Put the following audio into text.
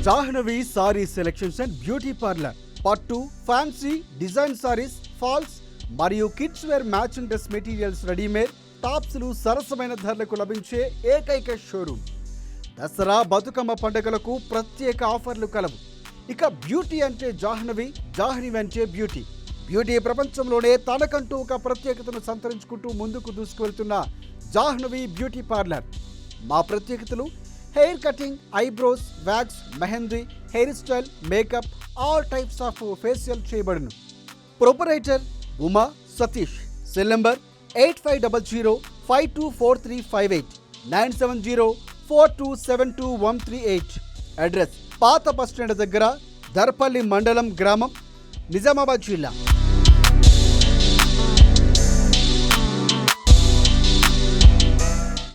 Jahnavi sari selections and beauty parlour పట్టు fancy design saris falls మరియు kids wear matching dress materials readymade టాప్స్లు సరసమైన ధరలకు లభించే ఏకైక షోరూమ్. దసరా బతుకమ్మ పండుగలకు ప్రత్యేక ఆఫర్లు కలవు. ఇక బ్యూటీ అంటే జాహ్నవి, జాహ్నవి అంటే బ్యూటీ. బ్యూటీ ప్రపంచంలోనే తనకంటూ ఒక ప్రత్యేకతను సంతరించుకుంటూ ముందుకు దూసుకువెళ్తున్న జాహ్నవి బ్యూటీ పార్లర్. మా ప్రత్యేకతలు hair cutting, eyebrows, wax, mehndi, hair style, makeup, all types of facial చేయబడును. Proprietor Uma Satish. Cell number 8500524358 9704272138. Address పాత బస్టాండ్ దగ్గర, దర్పల్లి మండలం, గ్రామం, నిజామాబాద్ జిల్లా.